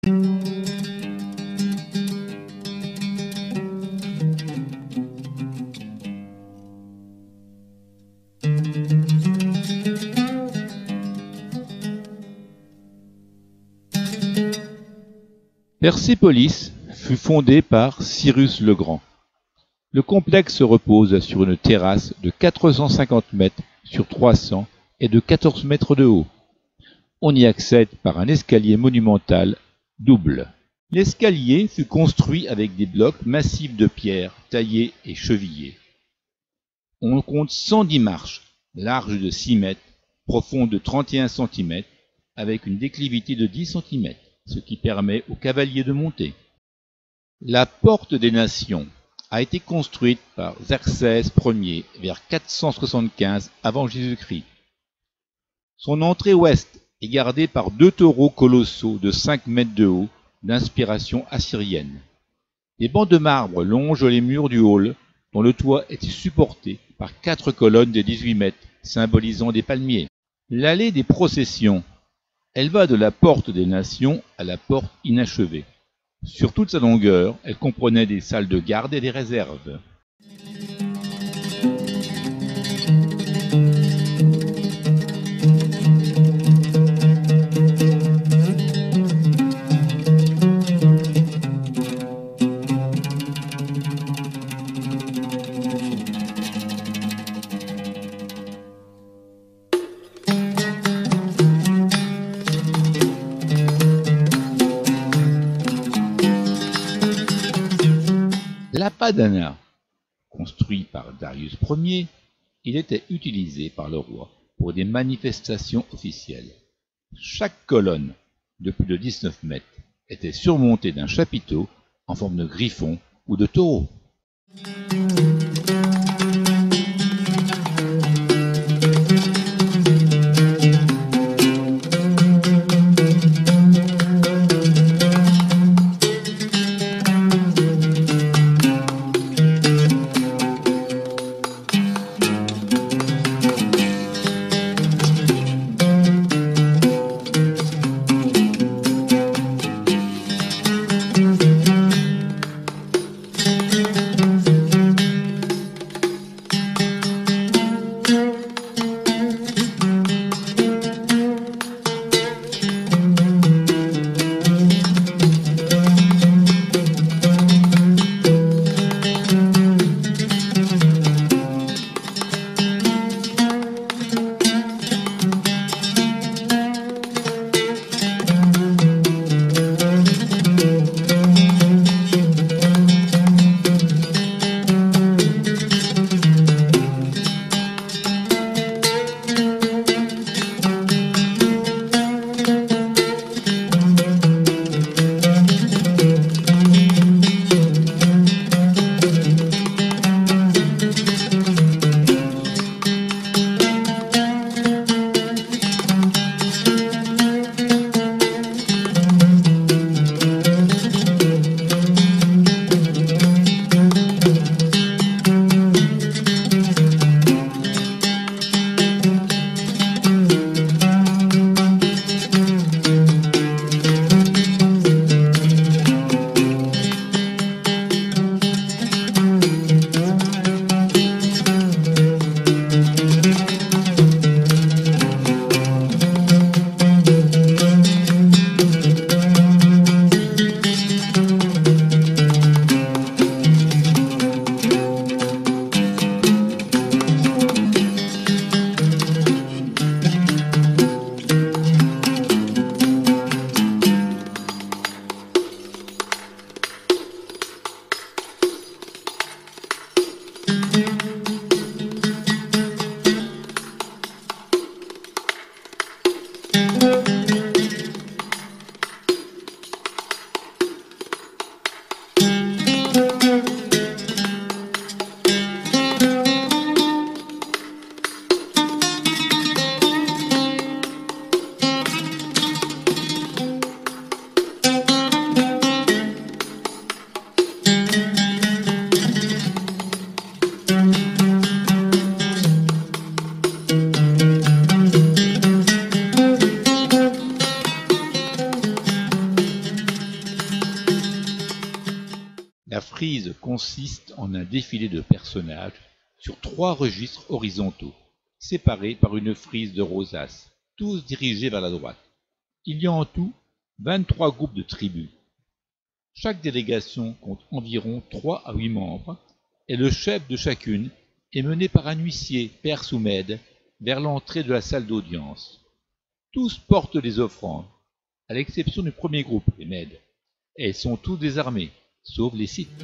Persépolis fut fondée par Cyrus le Grand. Le complexe repose sur une terrasse de 450 mètres sur 300 et de 14 mètres de haut. On y accède par un escalier monumental double. L'escalier fut construit avec des blocs massifs de pierre taillés et chevillés. On compte 110 marches, larges de 6 mètres, profondes de 31 cm, avec une déclivité de 10 cm, ce qui permet aux cavaliers de monter. La Porte des Nations a été construite par Xerxès Ier vers 475 avant Jésus-Christ. Son entrée ouest est gardée par 2 taureaux colossaux de 5 mètres de haut d'inspiration assyrienne. Des bancs de marbre longent les murs du hall, dont le toit était supporté par 4 colonnes de 18 mètres symbolisant des palmiers. L'allée des processions, elle va de la Porte des Nations à la porte inachevée. Sur toute sa longueur, elle comprenait des salles de garde et des réserves. L'Apadana, construit par Darius Ier, il était utilisé par le roi pour des manifestations officielles. Chaque colonne, de plus de 19 mètres, était surmontée d'un chapiteau en forme de griffon ou de taureau. La frise consiste en un défilé de personnages sur 3 registres horizontaux, séparés par une frise de rosaces, tous dirigés vers la droite. Il y a en tout 23 groupes de tribus. Chaque délégation compte environ 3 à 8 membres, et le chef de chacune est mené par un huissier, perse ou mède, vers l'entrée de la salle d'audience. Tous portent des offrandes, à l'exception du premier groupe, les mèdes, et ils sont tous désarmés, sauf les Scythes.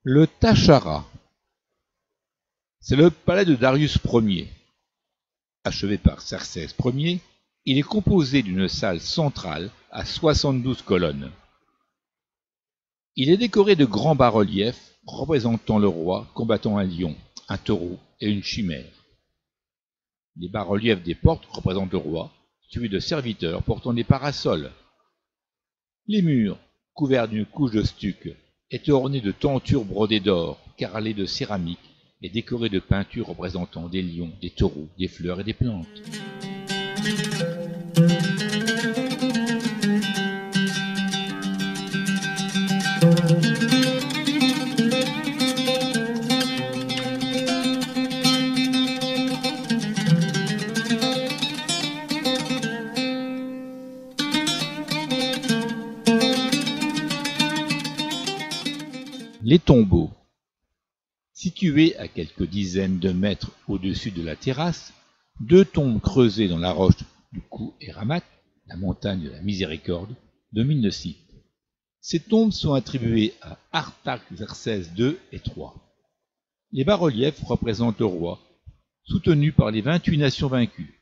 Le Tachara, c'est le palais de Darius Ier. Achevé par Xerxès Ier, il est composé d'une salle centrale à 72 colonnes. Il est décoré de grands bas-reliefs représentant le roi combattant un lion, un taureau et une chimère. Les bas-reliefs des portes représentent le roi, suivi de serviteurs portant des parasols. Les murs, couverts d'une couche de stuc, étaient ornés de tentures brodées d'or, carrelées de céramique et décorées de peintures représentant des lions, des taureaux, des fleurs et des plantes. Les tombeaux. Situés à quelques dizaines de mètres au-dessus de la terrasse, 2 tombes creusées dans la roche du Khou Eramat, la montagne de la miséricorde, dominent le site. Ces tombes sont attribuées à Artaxerxès II et III. Les bas-reliefs représentent le roi, soutenu par les 28 nations vaincues.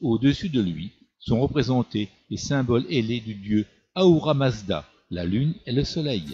Au-dessus de lui sont représentés les symboles ailés du dieu Ahura Mazda, la lune et le soleil.